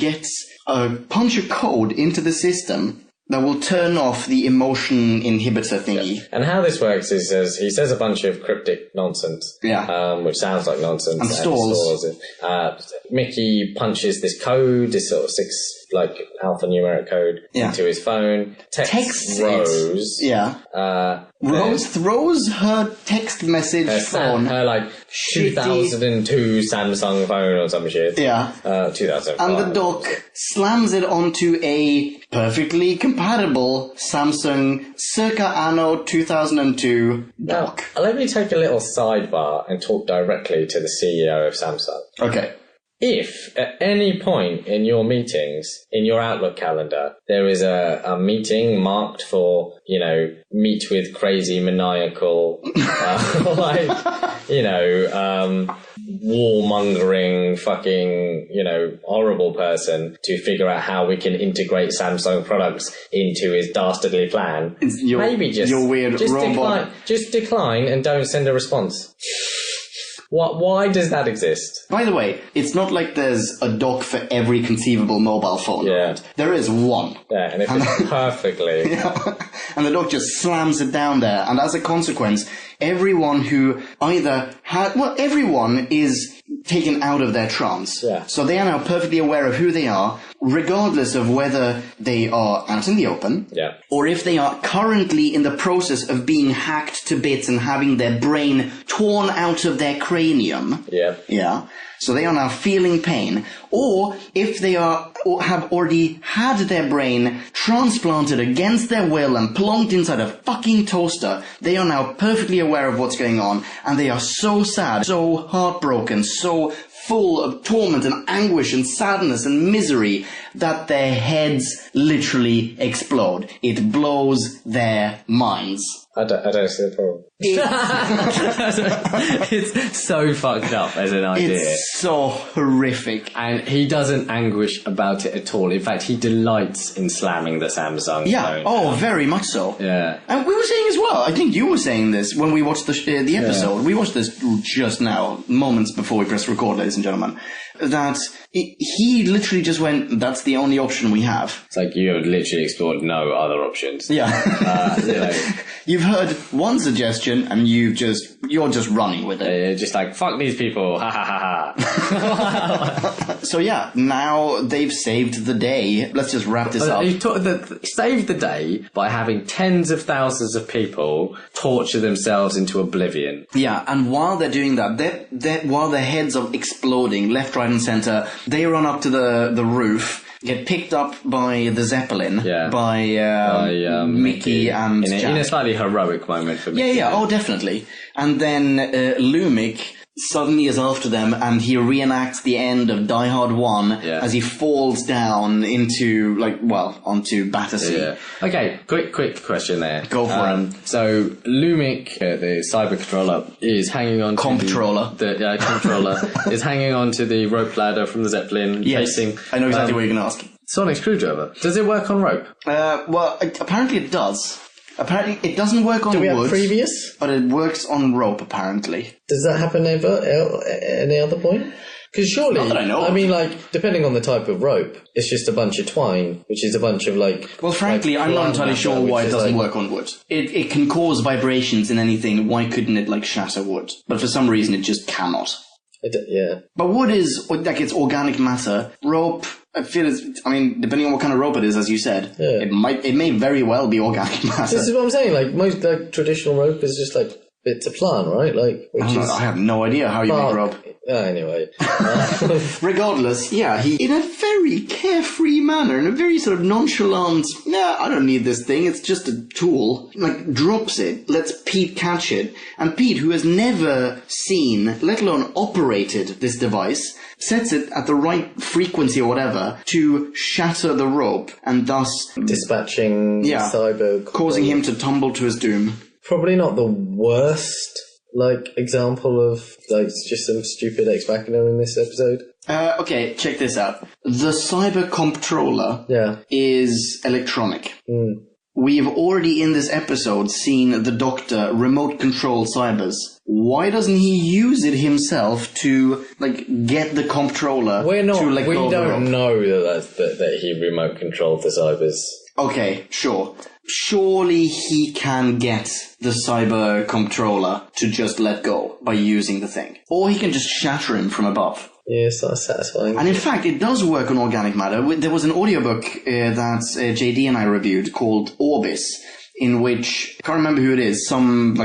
punch a code into the system that will turn off the emotion inhibitor thingy. Yeah. And how this works is he says a bunch of cryptic nonsense. Yeah. Which sounds like nonsense. And stalls it. Mickey punches this code, this sort of 6 alphanumeric code into his phone. Texts Rose. Rose throws her text message phone. Her 2002 Samsung phone or some shit. Yeah. 2005. And the Doc slams it onto a perfectly compatible Samsung circa anno 2002 Doc. Now, let me take a little sidebar and talk directly to the CEO of Samsung. Okay. If at any point in your meetings, in your Outlook calendar, there is a meeting marked for, meet with crazy maniacal, warmongering fucking, horrible person to figure out how we can integrate Samsung products into his dastardly plan, maybe your weird robot. Just decline and don't send a response. Why does that exist? By the way, it's not like there's a dock for every conceivable mobile phone. Yeah. Right? There is one. Yeah, and it fits perfectly. Yeah. And the dock just slams it down there. And as a consequence, everyone who everyone is taken out of their trance. Yeah. So they are now perfectly aware of who they are, regardless of whether they are out in the open, or if they are currently in the process of being hacked to bits and having their brain torn out of their cranium. Yeah. Yeah. So they are now feeling pain. Or if they have already had their brain transplanted against their will and plonked inside a fucking toaster, they are now perfectly aware of what's going on, and they are so sad, so heartbroken, so full of torment and anguish and sadness and misery that their heads literally explode. It blows their minds. I don't see the problem. It's so fucked up as an idea. It's so horrific. And he doesn't anguish about it at all. In fact, he delights in slamming the Samsung phone. Oh, very much so. Yeah. And we were saying as well, I think you were saying this when we watched the episode. Yeah. We watched this just now, moments before we pressed record, ladies and gentlemen, that he literally just went, that's the only option we have. It's like you have literally explored no other options. Yeah. You know. You've heard one suggestion and you're just running with it. Just like, fuck these people, ha ha ha ha. So yeah, now they've saved the day. Let's just wrap this up. Saved the day by having tens of thousands of people torture themselves into oblivion. Yeah, and while they're doing that, while their heads are exploding left, right and centre, they run up to the roof, get picked up by the Zeppelin, by Mickey and Jack. In a slightly heroic moment for Mickey. Yeah, oh, definitely. And then Lumic suddenly is after them, and he reenacts the end of Die Hard 1 as he falls down onto Battersea. Yeah. Okay, quick question there. Go for it. So, Lumic, the cyber controller, is hanging on to Comptroller. The controller is hanging on to the rope ladder from the Zeppelin. Yes, facing, I know exactly what you're going to ask. Sonic screwdriver. Does it work on rope? Well, apparently it does. Apparently, it doesn't work on wood. Do we have previous? But it works on rope, apparently. Does that happen ever? Any other point? Because surely, not that I know. I mean, like, depending on the type of rope, it's just a bunch of twine, which is a bunch of, like... Well, frankly, I'm not entirely sure why it doesn't work on wood. It can cause vibrations in anything. Why couldn't it, like, shatter wood? But for some reason, it just cannot. Yeah. But wood is, like, it's organic matter. Rope... I feel depending on what kind of rope it is, as you said, it may very well be organic matter. This is what I'm saying. Like most traditional rope is just like bits of plant, right? Like I have no idea how you make rope. Anyway, regardless, he in a very carefree manner, in a very sort of nonchalant. I don't need this thing. It's just a tool. Like drops it. Lets Pete catch it, and Pete, who has never seen, let alone operated this device, sets it at the right frequency or whatever to shatter the rope and thus dispatching cyber, causing him to tumble to his doom. Probably not the worst example of just some stupid Ex Machina in this episode. Okay, check this out. The cyber comptroller is electronic. We've already in this episode seen the Doctor remote control cybers. Why doesn't he use it himself to get the comptroller to let go of the rope? We don't know that he remote controlled the cybers. Okay, sure. Surely he can get the cyber comptroller to just let go by using the thing. Or he can just shatter him from above. Yes, that's satisfying. And in fact, it does work on organic matter. There was an audiobook that JD and I reviewed called Orbis, in which, I can't remember who it is, some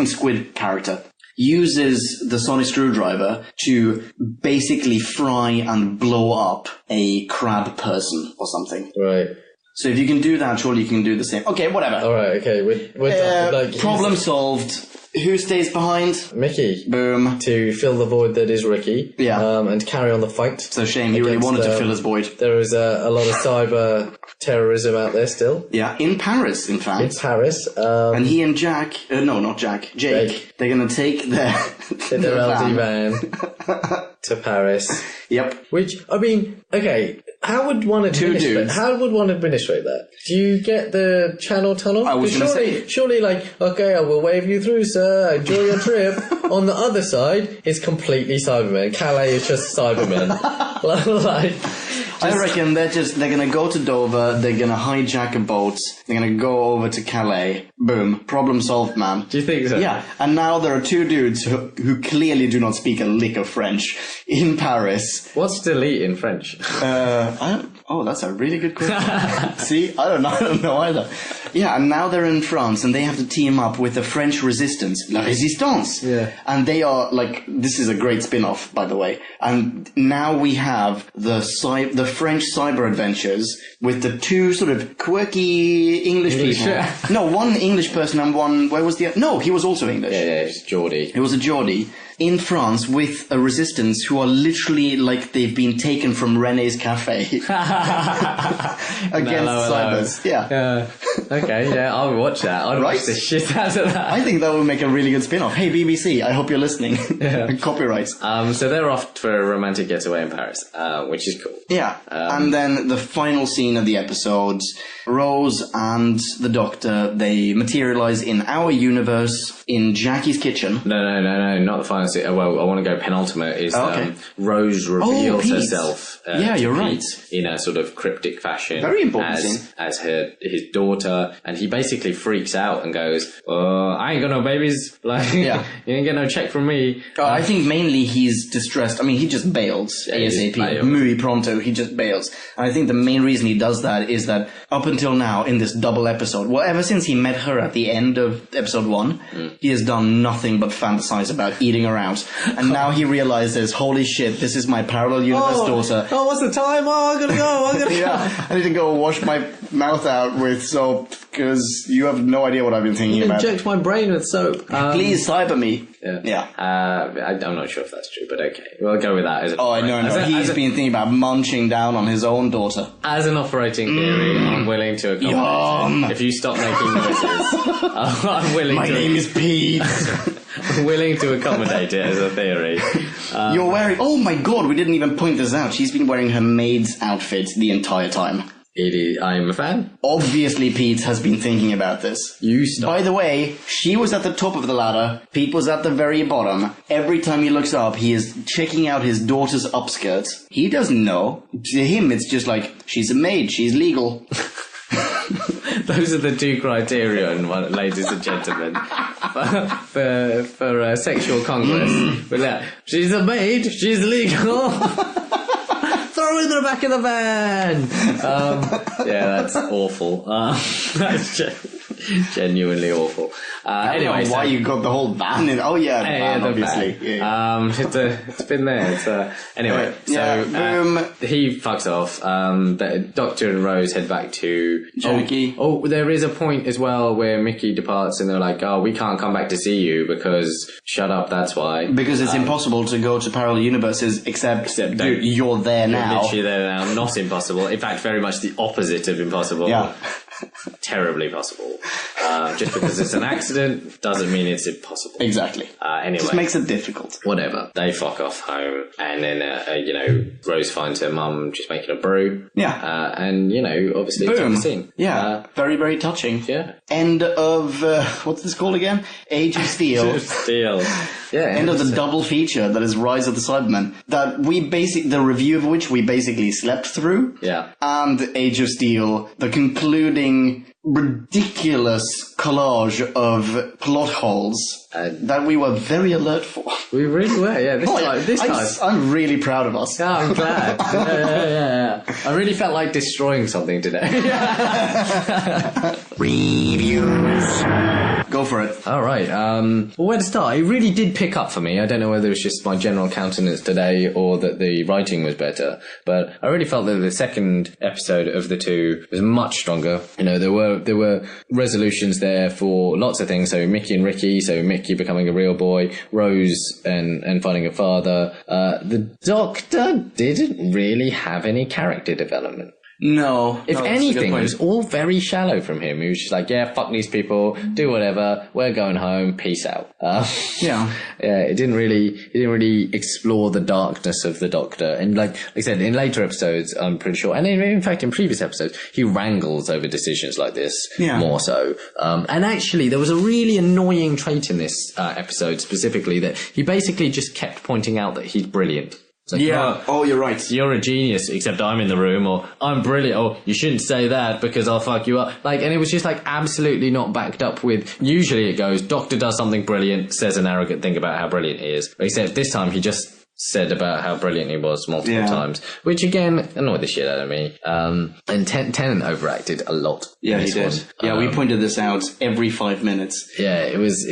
squid character uses the sonic screwdriver to basically fry and blow up a crab person or something. Right. So if you can do that, surely you can do the same. Okay, whatever. All right, okay. We're problem solved. Who stays behind? Mickey. Boom. To fill the void that is Ricky. Yeah. And carry on the fight. It's a shame. He really wanted to fill his void. There is a lot of cyber terrorism out there still. Yeah, in Paris, in fact. In Paris. And he and Jack... no, not Jack. Jake. They're going to take their LD van to Paris. Yep. Which, I mean, okay... How would one administrate that? Do you get the Channel Tunnel? I was going to say. Surely, okay, I will wave you through, sir. Enjoy your trip. On the other side, it's completely Cybermen. Calais is just Cybermen. I reckon they're going to go to Dover, they're going to hijack a boat, they're going to go over to Calais. Boom. Problem solved, man. Do you think so? Yeah. And now there are two dudes who clearly do not speak a lick of French in Paris. What's delete in French? That's a really good question. See, I don't know either. Yeah, and now they're in France and they have to team up with the French resistance, La Résistance. Yeah. And they are this is a great spin-off, by the way. And now we have the French cyber adventures with the two sort of quirky English people. No, one English person and one, where was the other? No, he was also English. Yeah, it's Geordie. It was a Geordie. in France with a resistance who are literally like they've been taken from René's cafe against cybers. Yeah. Okay, yeah, I'll watch that. I'd watch the shit out of that. I think that would make a really good spin-off. Hey, BBC, I hope you're listening. Copyrights. So they're off for a romantic getaway in Paris, which is cool. Yeah. And then the final scene of the episode, Rose and the Doctor, they materialize in our universe in Jackie's kitchen. No, not the final scene. Well, I want to go penultimate is Rose reveals herself you're right. Pete in a sort of cryptic fashion. Very important scene. As his daughter, and he basically freaks out and goes, I ain't got no babies. Like, you ain't get no check from me. I think mainly he's distressed. I mean, he just bails ASAP. Muy pronto, he just bails. And I think the main reason he does that is that up until now in this double episode, well, ever since he met her at the end of episode 1, he has done nothing but fantasize about eating her out. And now he realizes, holy shit, this is my parallel universe daughter. Oh, what's the time? Oh, I gotta go. I need to go wash my mouth out with soap because you have no idea what I've been thinking about. Inject my brain with soap. Please cyber me. Yeah. I'm not sure if that's true, but okay. We'll go with that. No. He's been thinking about munching down on his own daughter. As an operating theory, I'm willing to accommodate it. If you stop making noises, I'm willing My name is Pete. I'm willing to accommodate it as a theory. You're wearing... Oh my god, we didn't even point this out. She's been wearing her maid's outfit the entire time. I'm a fan. Obviously, Pete has been thinking about this. You stop. By the way, she was at the top of the ladder. Pete was at the very bottom. Every time he looks up, he is checking out his daughter's upskirt. He doesn't know. To him, it's just like, she's a maid, she's legal. Those are the two criterion, ladies and gentlemen, for sexual congress. But she's a maid, she's legal. Throw her in the back of the van. That's awful. That's genuinely awful. Anyway, why you got the whole van in? Oh yeah, van, obviously. It's been there. Anyway, boom. He fucks off. The Doctor and Rose head back to Jackie. There is a point as well where Mickey departs and they're like, we can't come back to see you because shut up. That's why. Because it's impossible to go to parallel universes except you're there now. You're literally there now. Not impossible. In fact, very much the opposite of impossible. Yeah. Terribly possible. Just because it's an accident doesn't mean it's impossible. Exactly. Anyway. Just makes it difficult. Whatever. They fuck off home and then, Rose finds her mum just making a brew. Yeah. And, obviously boom. It's a scene. Yeah. Very, very touching. Yeah. End of, what's this called again? Age of Steel. Age of Steel. Yeah. End of the double feature that is Rise of the Cybermen. That the review of which we basically slept through. Yeah. And Age of Steel, the concluding ridiculous collage of plot holes that we were very alert for. We really were, yeah. This time. I'm really proud of us. Yeah, I'm glad. Yeah. I really felt like destroying something today. Reviews. Go for it. All right. Where to start? It really did pick up for me. I don't know whether it's just my general countenance today or that the writing was better, but I really felt that the second episode of the two was much stronger. There were resolutions there for lots of things. So Mickey and Ricky. So Mickey becoming a real boy. Rose and finding a father. The Doctor didn't really have any character development. No. If anything, it was all very shallow from him. He was just like, fuck these people, do whatever, we're going home, peace out. It didn't really explore the darkness of the Doctor. And like I said, in later episodes, I'm pretty sure, and in fact in previous episodes, he wrangles over decisions like this more so. And actually, there was a really annoying trait in this episode specifically that he basically just kept pointing out that he's brilliant. Like, you're right. You're a genius, except I'm in the room, or I'm brilliant, or you shouldn't say that because I'll fuck you up. And it was just absolutely not backed up with, usually it goes, Doctor does something brilliant, says an arrogant thing about how brilliant he is. Except this time he just said about how brilliant he was multiple times, which again annoyed the shit out of me. And Tennant overacted a lot. Yeah, he did. We pointed this out every 5 minutes. Yeah, it was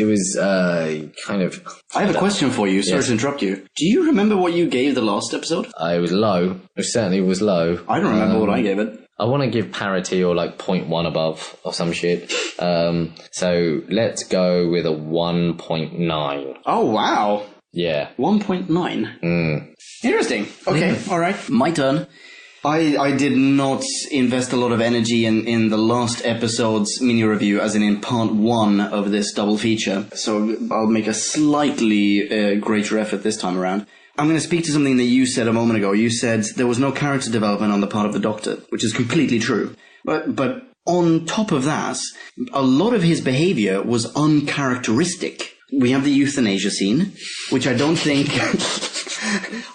kind of. I have a question for you. Sorry to interrupt you. Do you remember what you gave the last episode? It was low. It certainly was low. I don't remember what I gave it. I want to give parity or 0.1 above or some shit. So let's go with a 1.9. Oh wow. Yeah. 1.9. Interesting. Okay, all right. My turn. I did not invest a lot of energy in the last episode's mini review, as in part 1 of this double feature. So I'll make a slightly greater effort this time around. I'm going to speak to something that you said a moment ago. You said there was no character development on the part of the Doctor, which is completely true. But on top of that, a lot of his behavior was uncharacteristic. We have the euthanasia scene, which I don't think...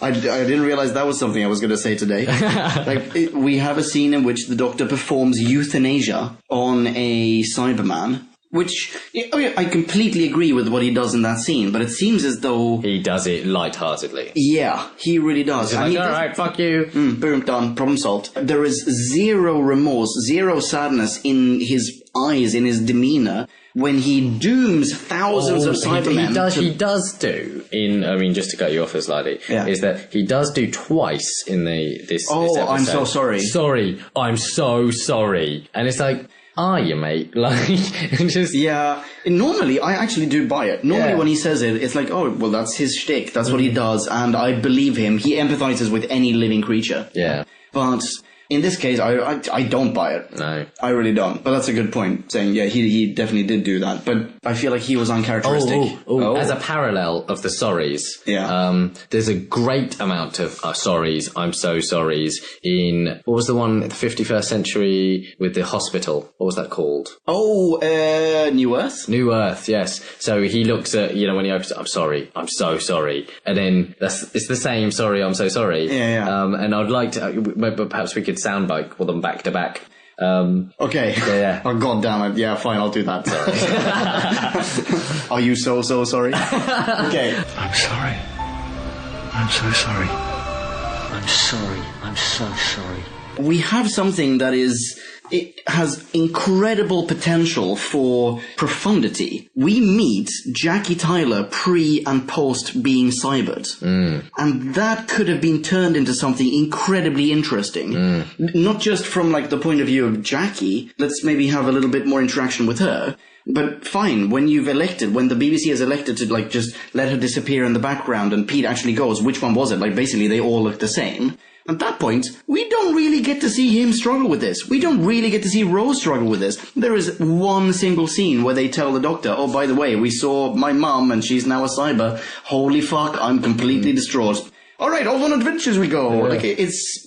I didn't realize that was something I was going to say today. We have a scene in which the Doctor performs euthanasia on a Cyberman, which I completely agree with what he does in that scene, but it seems as though... He does it lightheartedly. Yeah, he really does. He's like, alright, fuck you. Boom, done, problem solved. There is zero remorse, zero sadness in his eyes, in his demeanor, when he dooms thousands of Cybermen. He does do, just to cut you off slightly, is that he does do twice in this episode. I'm so sorry. Sorry, I'm so sorry. And it's like, are you, mate? Like, just... Yeah, normally I actually do buy it. Normally when he says it, it's like, oh, well, that's his shtick. That's what he does, and I believe him. He empathizes with any living creature. Yeah. But... in this case, I don't buy it. No. I really don't. But that's a good point, saying, yeah, he definitely did do that. But I feel like he was uncharacteristic. As a parallel of the sorries, there's a great amount of sorries, I'm so sorries, in, what was the one in the 51st century with the hospital? What was that called? New Earth? New Earth, yes. So he looks at, when he opens it, I'm sorry, I'm so sorry. And then it's the same, sorry, I'm so sorry. Yeah. And I'd like to, but perhaps we could soundbite them back to back. Okay. Yeah. Oh, God damn it. Yeah, fine, I'll do that. Sorry. Are you so sorry? Okay. I'm sorry. I'm so sorry. I'm sorry. I'm so sorry. We have something that it has incredible potential for profundity. We meet Jackie Tyler pre and post being cybered. And that could have been turned into something incredibly interesting. Not just from the point of view of Jackie. Let's maybe have a little bit more interaction with her. But fine, when the BBC has elected to just let her disappear in the background and Pete actually goes, which one was it? Basically they all look the same. At that point, we don't really get to see him struggle with this. We don't really get to see Rose struggle with this. There is one single scene where they tell the Doctor, oh, by the way, we saw my mum and she's now a cyber. Holy fuck, I'm completely distraught. All right, off on adventures we go. Yeah. It's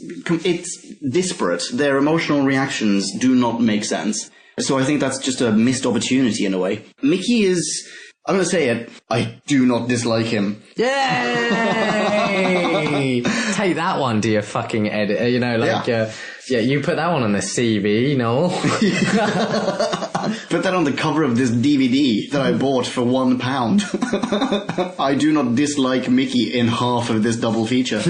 disparate. Their emotional reactions do not make sense. So I think that's just a missed opportunity in a way. Mickey is... I'm going to say it. I do not dislike him. Yay! Take that one to your fucking edit. You put that one on the CV, no? Put that on the cover of this DVD that I bought for £1. I do not dislike Mickey in half of this double feature.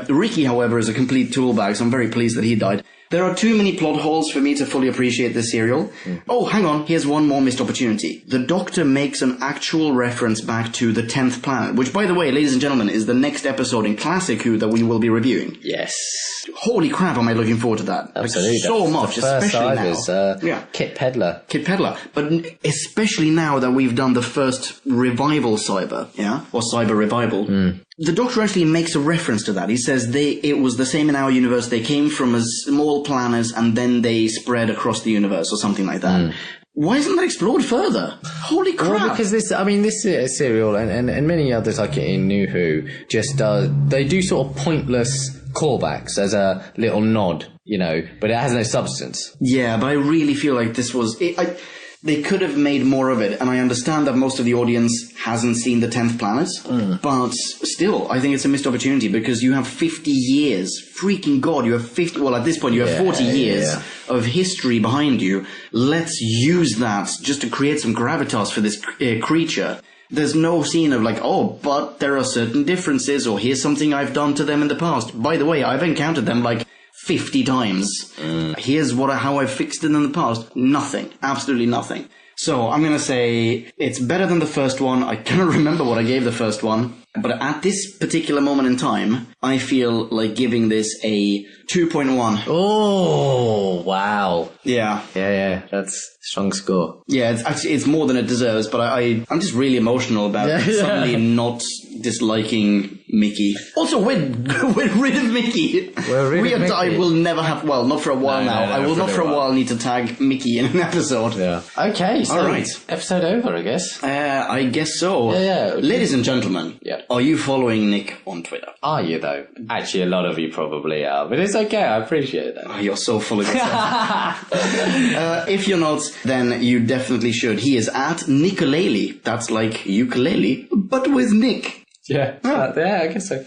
Ricky, however, is a complete toolbag, so I'm very pleased that he died. There are too many plot holes for me to fully appreciate this serial. Oh, hang on, here's one more missed opportunity. The Doctor makes an actual reference back to the 10th planet, which, by the way, ladies and gentlemen, is the next episode in Classic Who that we will be reviewing. Yes. Holy crap, am I looking forward to that. Absolutely. So much, especially now. Kit Pedler. But especially now that we've done the first revival cyber, or cyber revival. The Doctor actually makes a reference to that. He says it was the same in our universe. They came from a small planet and then they spread across the universe or something like that. Why isn't that explored further? Holy crap. Well, because this serial and many others like it in New Who they do sort of pointless callbacks as a little nod, but it has no substance. Yeah, but I really feel like this was... They could have made more of it, and I understand that most of the audience hasn't seen the 10th planet, but still, I think it's a missed opportunity because you have 50 years. Freaking God, you have 50... Well, at this point, you have 40 years of history behind you. Let's use that just to create some gravitas for this creature. There's no scene of but there are certain differences, or here's something I've done to them in the past. By the way, I've encountered them 50 times. Here's how I've fixed it in the past. Nothing. Absolutely nothing. So I'm going to say it's better than the first one. I cannot remember what I gave the first one. But at this particular moment in time, I feel like giving this a 2.1. Oh, wow. Yeah. Yeah. That's a strong score. Yeah, it's more than it deserves, but I'm just really emotional about suddenly not disliking Mickey. Also, we're rid of Mickey. I will never have, well, not for a while now. I will not for a while need to tag Mickey in an episode. Yeah. Okay, so alright. Episode over, I guess. I guess so. Yeah. Ladies and gentlemen, yeah. Are you following Nick on Twitter? Are you, though? Actually, a lot of you probably are, but it's okay, I appreciate that. Oh, you're so full of yourself. If you're not, then you definitely should. He is at Nicolele. That's like ukulele, but with Nick. Yeah, yeah, I guess so.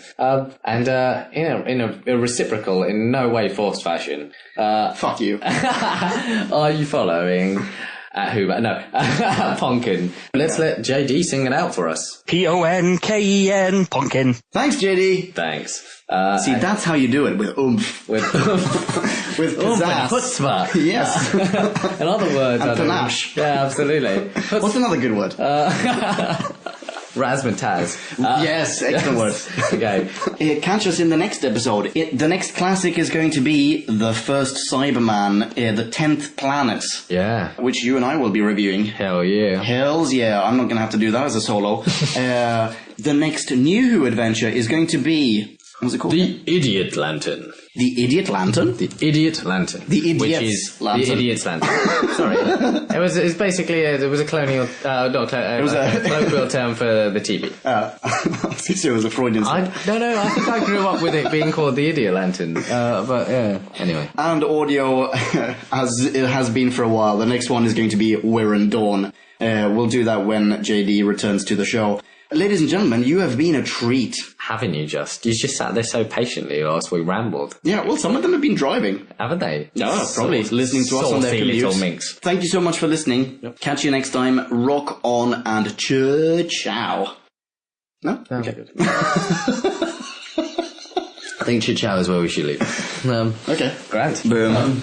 And in a reciprocal, in no way forced fashion. Fuck you. Are you following? Ponkin. Let's let JD sing it out for us. Ponken, Ponkin. Thanks, JD. Thanks. See, that's how you do it, with oomph. With with pizzazz. Chutzpah. Yes. In other words, and panache. Yeah, absolutely. What's another good word? Razzmatazz. Yes, excellent word. Okay. Catch us in the next episode. The next classic is going to be the first Cyberman, the 10th Planet. Yeah. Which you and I will be reviewing. Hell yeah. Hells yeah. I'm not going to have to do that as a solo. The next New Who adventure is going to be... What's it called? The Idiot Lantern. The Idiot Lantern? The Idiot Lantern. The Idiot's Which is Lantern. The Idiot's Lantern. Sorry. It's basically, it was a colonial, colloquial term for the TV. It was a Freudian slip. I think I grew up with it being called the Idiot Lantern. But yeah, anyway. And audio, as it has been for a while, the next one is going to be Wirren Dawn. We'll do that when JD returns to the show. Ladies and gentlemen, you have been a treat. Haven't you just? You just sat there so patiently whilst we rambled. Yeah, well, some of them have been driving. Haven't they? No, probably listening to us on their commutes. Little minx. Thank you so much for listening. Yep. Catch you next time. Rock on and ciao. No? Okay. Good. I think ciao is where we should leave. Okay. Grand. Boom.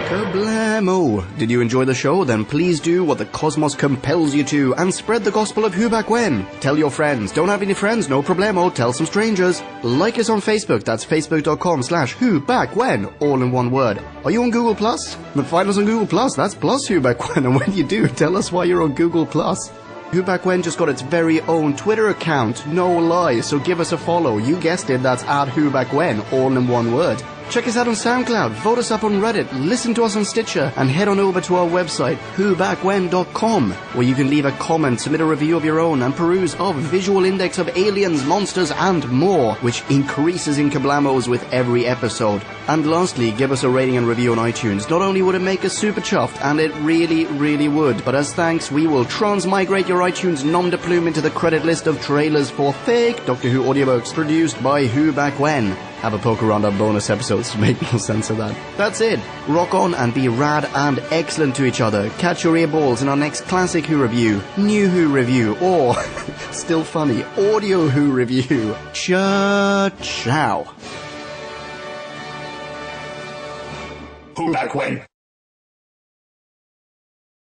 Kablamo! Did you enjoy the show? Then please do what the cosmos compels you to and spread the gospel of Who Back When. Tell your friends. Don't have any friends? No problemo. Tell some strangers. Like us on Facebook. That's facebook.com/Who Back When. All in one word. Are you on Google Plus? Then find us on Google Plus. That's plus Who Back When. And when you do, tell us why you're on Google Plus. Who Back When just got its very own Twitter account. No lie. So give us a follow. You guessed it. That's @Who Back When. All in one word. Check us out on SoundCloud, vote us up on Reddit, listen to us on Stitcher, and head on over to our website, whobackwhen.com, where you can leave a comment, submit a review of your own, and peruse our visual index of aliens, monsters, and more, which increases in kablamos with every episode. And lastly, give us a rating and review on iTunes. Not only would it make us super chuffed, and it really, really would, but as thanks, we will transmigrate your iTunes nom de plume into the credit list of trailers for fake Doctor Who audiobooks produced by Who Back When. Have a poke around our bonus episodes to make more sense of that. That's it. Rock on and be rad and excellent to each other. Catch your earballs in our next classic Who review, New Who review, or, still funny, Audio Who review. Ciao. Who Back When?